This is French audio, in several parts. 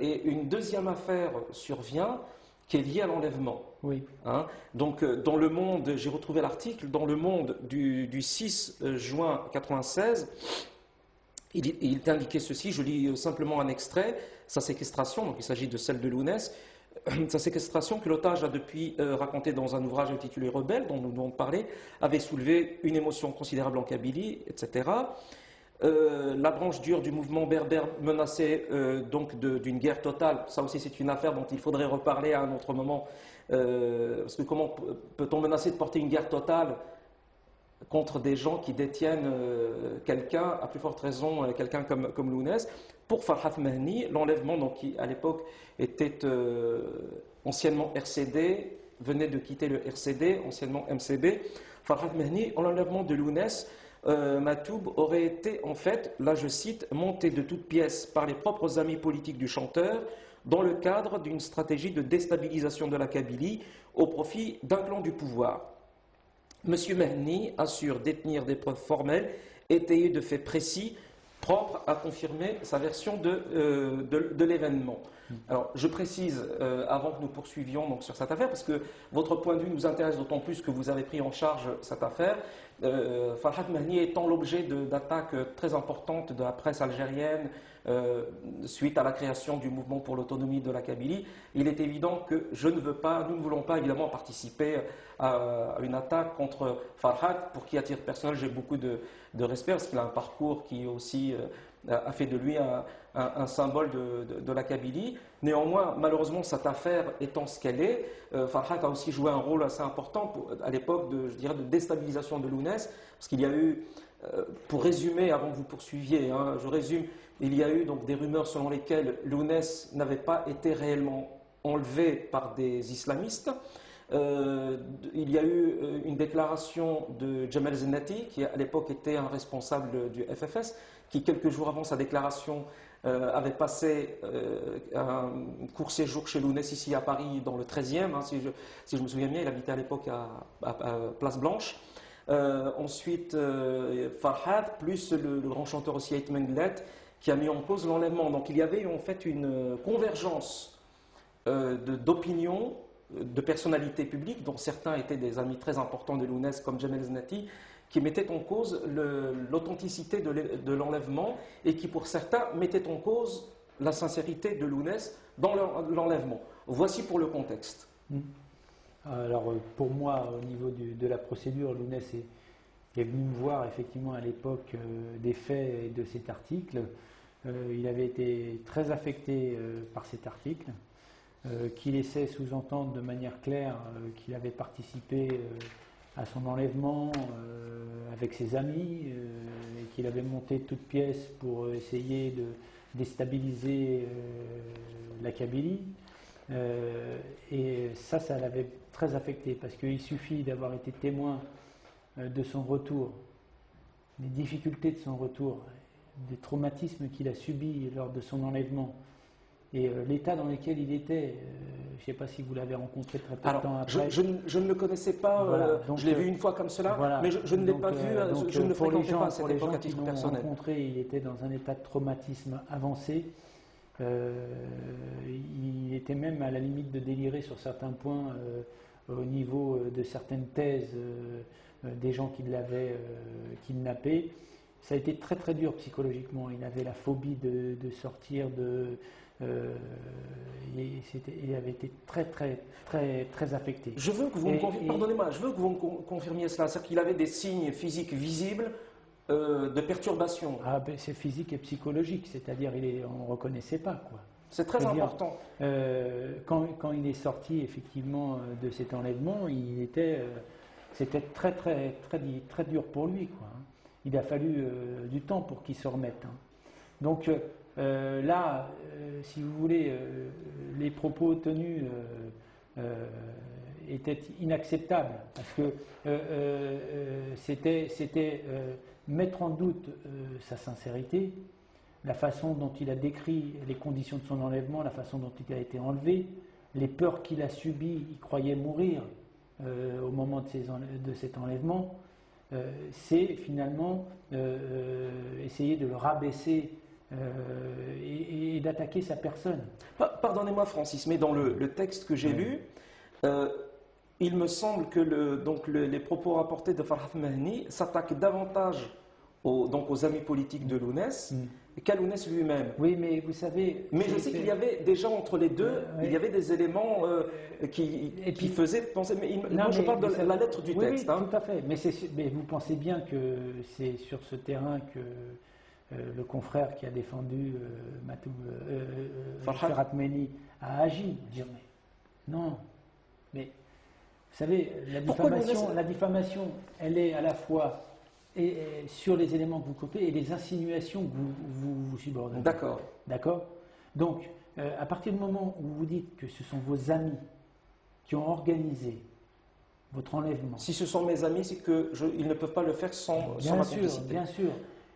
Et une deuxième affaire survient qui est liée à l'enlèvement. Oui. Hein. Donc, dans Le Monde, j'ai retrouvé l'article, dans Le Monde du 6 juin 1996, il est indiqué ceci, je lis simplement un extrait, sa séquestration, donc il s'agit de celle de Lounès, sa séquestration que l'otage a depuis raconté dans un ouvrage intitulé Rebelle, dont nous venons de parler, avait soulevé une émotion considérable en Kabylie, etc. La branche dure du mouvement berbère menaçait donc d'une guerre totale. Ça aussi, c'est une affaire dont il faudrait reparler à un autre moment. Parce que comment peut-on menacer de porter une guerre totale contre des gens qui détiennent quelqu'un, à plus forte raison quelqu'un comme Lounès? Pour Farhat Mehni, l'enlèvement, donc, qui à l'époque était anciennement RCD, venait de quitter le RCD, anciennement MCB, Farhat Mehni, l'enlèvement de Lounès, Matoub aurait été, en fait, là je cite, monté de toutes pièces par les propres amis politiques du chanteur dans le cadre d'une stratégie de déstabilisation de la Kabylie au profit d'un clan du pouvoir. M. Mehni assure détenir des preuves formelles étayées de faits précis propres à confirmer sa version de l'événement. Alors, je précise, avant que nous poursuivions donc, sur cette affaire, parce que votre point de vue nous intéresse d'autant plus que vous avez pris en charge cette affaire, Farhat Mehni étant l'objet d'attaques très importantes de la presse algérienne suite à la création du mouvement pour l'autonomie de la Kabylie, il est évident que nous ne voulons pas évidemment participer à une attaque contre Farhat, pour qui à titre personnel j'ai beaucoup de respect, parce qu'il a un parcours qui aussi a fait de lui un symbole de la Kabylie. Néanmoins, malheureusement, cette affaire étant ce qu'elle est, Farhat a aussi joué un rôle assez important à l'époque je dirais, de déstabilisation de Lounès, parce qu'il y a eu, pour résumer, avant que vous poursuiviez, hein, je résume, il y a eu donc des rumeurs selon lesquelles Lounès n'avait pas été réellement enlevé par des islamistes. Il y a eu une déclaration de Jamal Zennati, qui à l'époque était un responsable du FFS, qui quelques jours avant sa déclaration avait passé un court séjour chez Lounès ici à Paris dans le 13e, hein, si je me souviens bien, il habitait à l'époque à Place Blanche. Ensuite, Farhad, plus le grand chanteur aussi Ait Menglet, qui a mis en cause l'enlèvement. Donc il y avait en fait une convergence d'opinions, de personnalités publiques, dont certains étaient des amis très importants de Lounès, comme Jamal Znati, qui mettaient en cause l'authenticité de l'enlèvement et qui, pour certains, mettaient en cause la sincérité de Lounès dans l'enlèvement. Voici pour le contexte. Alors, pour moi, au niveau de la procédure, Lounès est venu me voir effectivement à l'époque des faits et de cet article. Il avait été très affecté par cet article, qui laissait sous-entendre de manière claire qu'il avait participé à son enlèvement avec ses amis et qu'il avait monté de toutes pièces pour essayer de déstabiliser la Kabylie. Et ça l'avait très affecté parce qu'il suffit d'avoir été témoin de son retour, des difficultés de son retour, des traumatismes qu'il a subis lors de son enlèvement et l'état dans lequel il était. Je ne sais pas si vous l'avez rencontré très peu de temps après. Je ne le connaissais pas, voilà, donc, je l'ai vu une fois comme cela, voilà, mais je ne l'ai pas vu, je ne le fréquentais pas à cette époque à titre personnel. Rencontré, il était dans un état de traumatisme avancé. Il était même à la limite de délirer sur certains points au niveau de certaines thèses des gens qui l'avaient kidnappé. Ça a été très très dur psychologiquement. Il avait la phobie de sortir il avait été très très très très affecté. Je veux que vous pardonnez-moi, je veux que vous me confirmiez cela, c'est-à-dire qu'il avait des signes physiques visibles de perturbation. Ah ben c'est physique et psychologique, c'est-à-dire on ne reconnaissait pas quoi. C'est très important. Quand il est sorti effectivement de cet enlèvement, c'était très très très très dur pour lui quoi. Il a fallu du temps pour qu'il se remette. Hein. Donc là, si vous voulez, les propos tenus étaient inacceptables parce que c'était mettre en doute sa sincérité, la façon dont il a décrit les conditions de son enlèvement, la façon dont il a été enlevé, les peurs qu'il a subies, il croyait mourir au moment de cet enlèvement. C'est finalement essayer de le rabaisser et d'attaquer sa personne. Pardonnez-moi Francis, mais dans le texte que j'ai lu, il me semble que les propos rapportés de Farhat Mahni s'attaquent davantage aux amis politiques de Lounès qu'à Lounès lui-même. Oui, mais vous savez... Mais je sais qu'il y avait déjà entre les deux, il y avait des éléments qui faisaient penser... Mais moi, je parle de la lettre du texte. Oui, tout à fait. Mais vous pensez bien que c'est sur ce terrain que le confrère qui a défendu Farhat Mahni a agi. Dire, mais non, mais vous savez, la diffamation, elle est à la fois sur les éléments que vous copiez et les insinuations que vous subordonnez. D'accord. D'accord. Donc, à partir du moment où vous dites que ce sont vos amis qui ont organisé votre enlèvement. Si ce sont mes amis, c'est qu'ils ne peuvent pas le faire sans ma complicité. Bien sûr.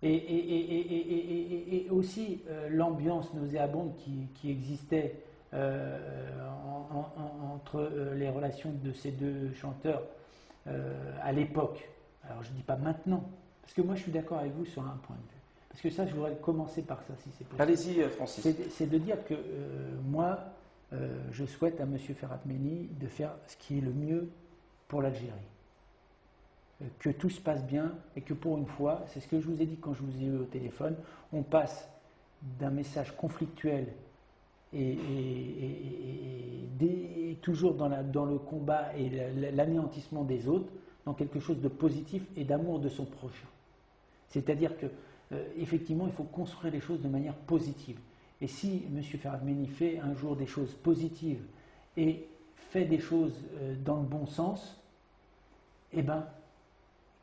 Et aussi l'ambiance nauséabonde qui existait entre les relations de ces deux chanteurs à l'époque. Alors je ne dis pas maintenant, parce que moi je suis d'accord avec vous sur un point de vue. Parce que ça, je voudrais commencer par ça, si c'est possible. Allez-y, Francis. C'est de dire que moi, je souhaite à M. Farhat Mahni de faire ce qui est le mieux pour l'Algérie. Que tout se passe bien et que pour une fois, c'est ce que je vous ai dit quand je vous ai eu au téléphone, on passe d'un message conflictuel et toujours dans le combat et l'anéantissement des autres, dans quelque chose de positif et d'amour de son prochain. C'est-à-dire que effectivement, il faut construire les choses de manière positive. Et si M. Farhat Mahni fait un jour des choses positives et fait des choses dans le bon sens, eh bien,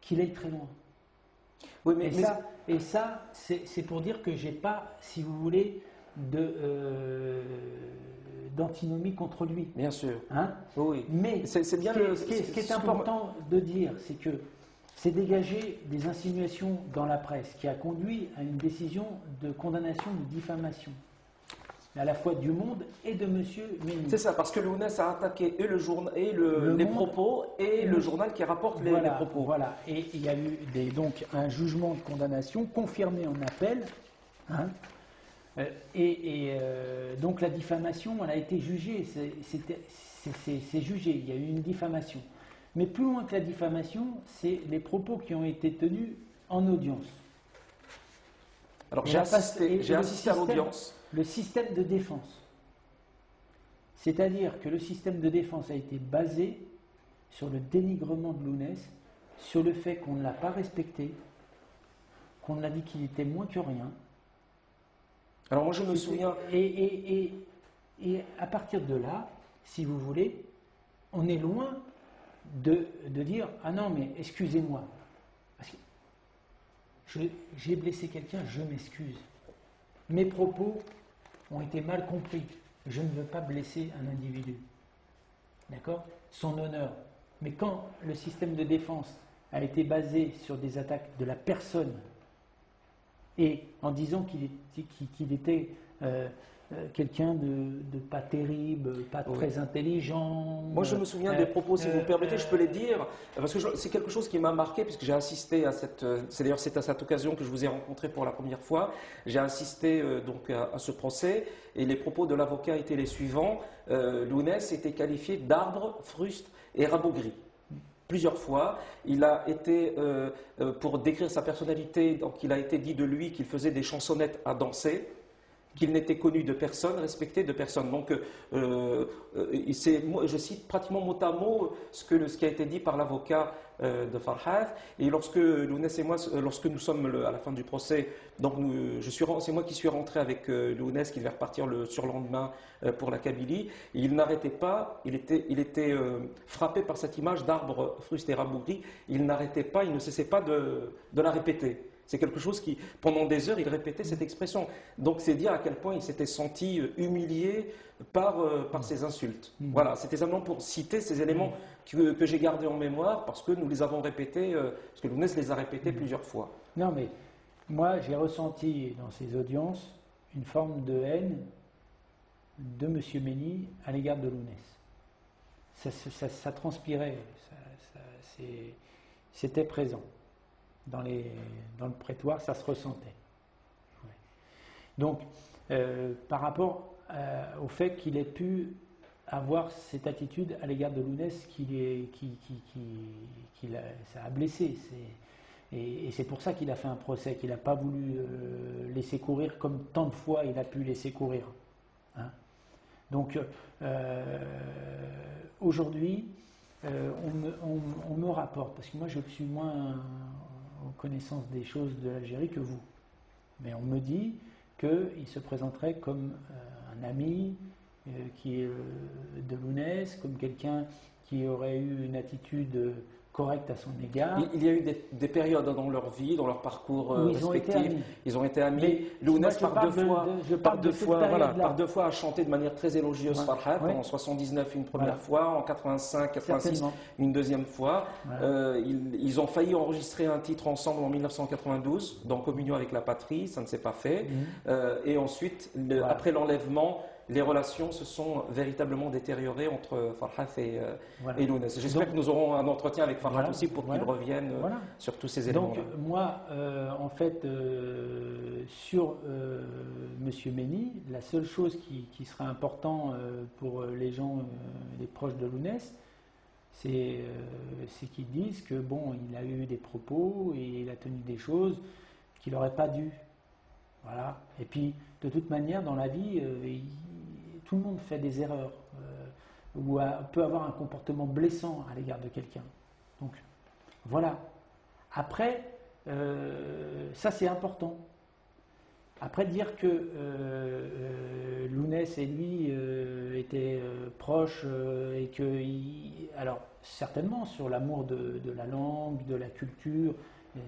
qu'il aille très loin. Oui, et ça, c'est pour dire que j'ai pas, si vous voulez, d'antinomie contre lui. Bien sûr. Hein? Oui. Mais c'est bien ce qui est important de dire, c'est que c'est dégager des insinuations dans la presse qui a conduit à une décision de condamnation de diffamation, à la fois du Monde et de M. Mahni. C'est ça, parce que Lounès a attaqué et les propos et le journal qui rapporte les propos. Voilà, et il y a eu donc un jugement de condamnation confirmé en appel. Hein, donc la diffamation, elle a été jugée, c'est jugé, il y a eu une diffamation. Mais plus loin que la diffamation, c'est les propos qui ont été tenus en audience. Alors j'ai assisté à l'audience. Le système de défense. C'est-à-dire que le système de défense a été basé sur le dénigrement de Lounès, sur le fait qu'on ne l'a pas respecté, qu'on a dit qu'il était moins que rien. Alors moi je me souviens... Et à partir de là, si vous voulez, on est loin de dire « Ah non, mais excusez-moi, j'ai blessé quelqu'un, je m'excuse. Mes propos ont été mal compris. Je ne veux pas blesser un individu. D'accord? Son honneur. Mais quand le système de défense a été basé sur des attaques de la personne et en disant qu'il était quelqu'un de pas terrible, pas très intelligent. Moi, je me souviens des propos, si vous me permettez, je peux les dire, parce que c'est quelque chose qui m'a marqué, puisque j'ai assisté à c'est d'ailleurs à cette occasion que je vous ai rencontré pour la première fois. J'ai assisté donc à ce procès, et les propos de l'avocat étaient les suivants. Lounès était qualifié d'arbre, fruste et rabougri. Plusieurs fois, il a été, pour décrire sa personnalité, donc il a été dit de lui qu'il faisait des chansonnettes à danser, qu'il n'était connu de personne, respecté de personne. Donc, je cite pratiquement mot à mot ce qui a été dit par l'avocat de Farhat. Et lorsque Lounès et moi, lorsque nous sommes à la fin du procès, donc c'est moi qui suis rentré avec Lounès qui devait repartir le surlendemain pour la Kabylie. Et il n'arrêtait pas, il était frappé par cette image d'arbre fruste et rabougri. Il n'arrêtait pas, il ne cessait pas de la répéter. C'est quelque chose qui, pendant des heures, il répétait cette expression. Donc c'est dire à quel point il s'était senti humilié par ces insultes. Voilà, c'était simplement pour citer ces éléments que j'ai gardés en mémoire parce que nous les avons répétés, parce que Lounès les a répétés plusieurs fois. Non mais, moi j'ai ressenti dans ces audiences une forme de haine de M. Mahni à l'égard de Lounès. Ça transpirait, c'était présent. Dans le prétoire, ça se ressentait. Ouais. Donc, par rapport au fait qu'il ait pu avoir cette attitude à l'égard de Lounès ça a blessé. Et c'est pour ça qu'il a fait un procès, qu'il n'a pas voulu laisser courir comme tant de fois il a pu laisser courir. Hein. Donc aujourd'hui, on me rapporte, parce que moi je suis moins en connaissance des choses de l'Algérie que vous, mais on me dit qu'il se présenterait comme un ami qui est de Lounès, comme quelqu'un qui aurait eu une attitude correcte à son égard. Il y a eu des périodes dans leur vie, dans leur parcours respectifs. Ils ont été amis. Lounès, par deux fois, a chanté de manière très élogieuse Farhat, en 79 une première fois, en 85, 86 une deuxième fois. Ils ont failli enregistrer un titre ensemble en 1992, dans Communion avec la patrie, ça ne s'est pas fait. Et ensuite, après l'enlèvement, les relations se sont véritablement détériorées entre Farhat et Lounès. J'espère que nous aurons un entretien avec Farhat aussi pour qu'il revienne sur tous ces éléments. Donc moi, en fait, sur M. Mény, la seule chose qui sera important pour les gens, les proches de Lounès, c'est qu'ils disent que bon, il a eu des propos et il a tenu des choses qu'il n'aurait pas dû. Voilà. Et puis, de toute manière, dans la vie, tout le monde fait des erreurs ou peut avoir un comportement blessant à l'égard de quelqu'un. Donc, voilà. Après, ça c'est important. Après, dire que Lounès et lui étaient proches et que... alors, certainement, sur l'amour de la langue, de la culture,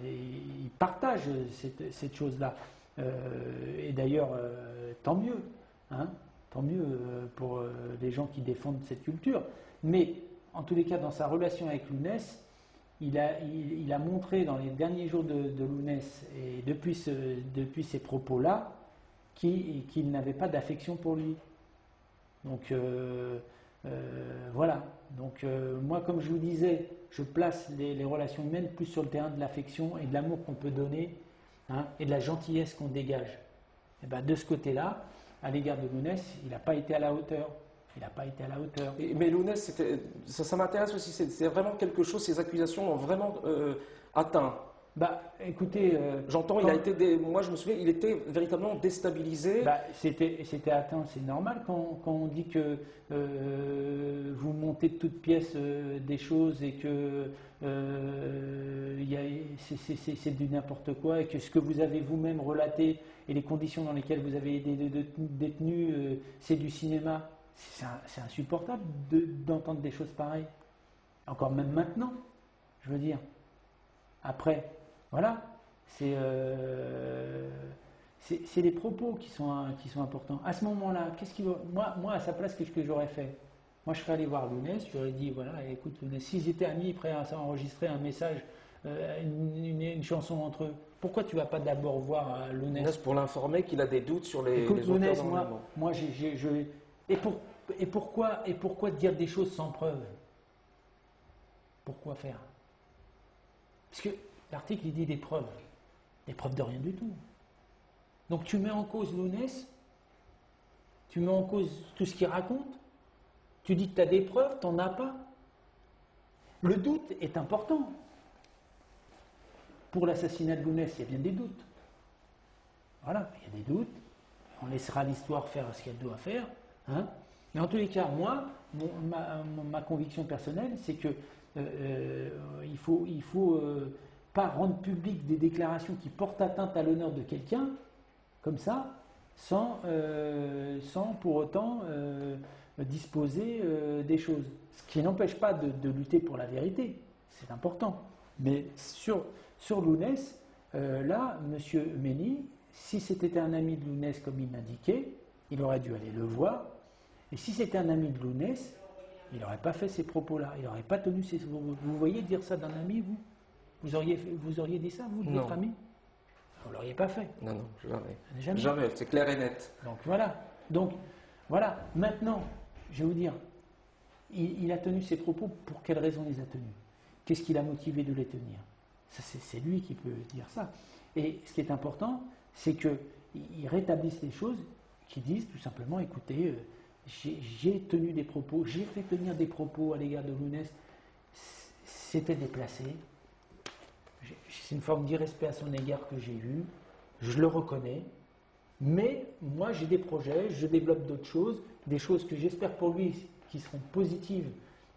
ils partagent cette chose-là. Et d'ailleurs, tant mieux, hein, tant mieux pour les gens qui défendent cette culture. Mais en tous les cas, dans sa relation avec Lounès, il a montré dans les derniers jours de Lounès et depuis ces propos-là qu'il n'avait pas d'affection pour lui. Donc voilà. Donc moi, comme je vous disais, je place les relations humaines plus sur le terrain de l'affection et de l'amour qu'on peut donner. Hein, et de la gentillesse qu'on dégage. Et ben de ce côté-là, à l'égard de Lounès, il n'a pas été à la hauteur. Il n'a pas été à la hauteur. Mais Lounès, ça m'intéresse aussi, c'est vraiment quelque chose, ces accusations ont vraiment atteint. Bah, écoutez, j'entends, moi je me souviens, il était véritablement déstabilisé. Bah, c'était atteint, c'est normal quand on dit que vous montez de toutes pièces des choses et que c'est du n'importe quoi et que ce que vous avez vous-même relaté et les conditions dans lesquelles vous avez été détenu, c'est du cinéma. C'est insupportable d'entendre des choses pareilles. Encore même maintenant, je veux dire. Après, voilà, c'est les propos qui sont importants. À ce moment-là, moi, à sa place, qu'est-ce que j'aurais fait? Moi, je serais allé voir Lounès, je lui aurais dit, voilà, écoute, Lounès, s'ils étaient amis, prêts à enregistrer un message, une chanson entre eux, pourquoi tu ne vas pas d'abord voir Lounès pour l'informer qu'il a des doutes sur les écoute, auteurs Lounès, d'enlèvement. moi, pourquoi dire des choses sans preuve? Pourquoi faire? Parce que l'article, il dit des preuves de rien du tout. Donc tu mets en cause Lounès, tu mets en cause tout ce qu'il raconte, tu dis que tu as des preuves, tu n'en as pas. Le doute est important. Pour l'assassinat de Lounès, il y a bien des doutes. Voilà, il y a des doutes, on laissera l'histoire faire ce qu'elle doit faire. Hein. Mais en tous les cas, moi, ma conviction personnelle, c'est que il faut pas rendre public des déclarations qui portent atteinte à l'honneur de quelqu'un, comme ça, sans pour autant disposer des choses. Ce qui n'empêche pas de lutter pour la vérité, c'est important. Mais sur Lounès, là, M. Mény, si c'était un ami de Lounès comme il l'indiquait, il aurait dû aller le voir. Et si c'était un ami de Lounès, il n'aurait pas fait ces propos-là. Il n'aurait pas tenu ces... Vous voyez dire ça d'un ami, vous? Vous auriez dit ça, vous, de votre ami? Vous ne l'auriez pas fait. Non, jamais. Jamais, c'est clair et net. Donc voilà. Maintenant, je vais vous dire, il a tenu ses propos, pour quelles raisons il les a tenus? Qu'est-ce qui l'a motivé de les tenir? C'est lui qui peut dire ça. Et ce qui est important, c'est que ils rétablissent les choses, qui disent tout simplement, écoutez, j'ai tenu des propos, j'ai fait tenir des propos à l'égard de Lounès, c'était déplacé, c'est une forme d'irrespect à son égard que j'ai eue, je le reconnais, mais moi j'ai des projets, je développe d'autres choses, des choses que j'espère pour lui qui seront positives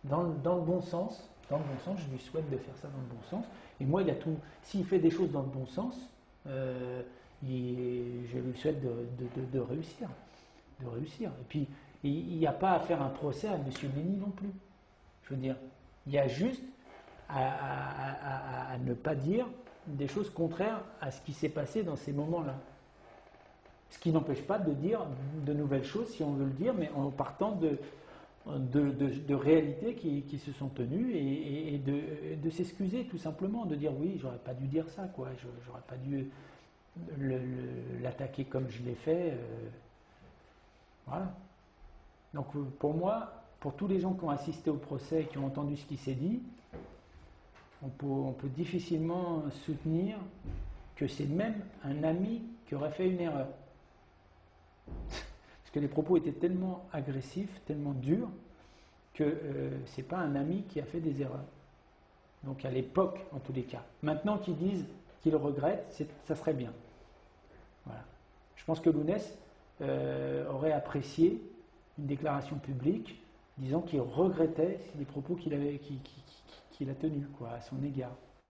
dans le bon sens. Dans le bon sens, je lui souhaite de faire ça dans le bon sens. Et moi, s'il fait des choses dans le bon sens, je lui souhaite de réussir. De réussir. Et puis, il n'y a pas à faire un procès à M. Mény non plus. Je veux dire, il y a juste à ne pas dire des choses contraires à ce qui s'est passé dans ces moments-là. Ce qui n'empêche pas de dire de nouvelles choses, si on veut le dire, mais en partant de réalités qui se sont tenues et de s'excuser tout simplement, de dire oui, j'aurais pas dû dire ça, quoi, j'aurais pas dû l'attaquer comme je l'ai fait. Voilà. Donc pour moi, pour tous les gens qui ont assisté au procès et qui ont entendu ce qui s'est dit, on peut difficilement soutenir que c'est même un ami qui aurait fait une erreur. Parce que les propos étaient tellement agressifs, tellement durs, que ce n'est pas un ami qui a fait des erreurs. Donc à l'époque, en tous les cas. Maintenant qu'ils disent qu'ils regrettent, ça serait bien. Voilà. Je pense que Lounès aurait apprécié une déclaration publique disant qu'il regrettait les propos qu'il a tenus, quoi, à son égard.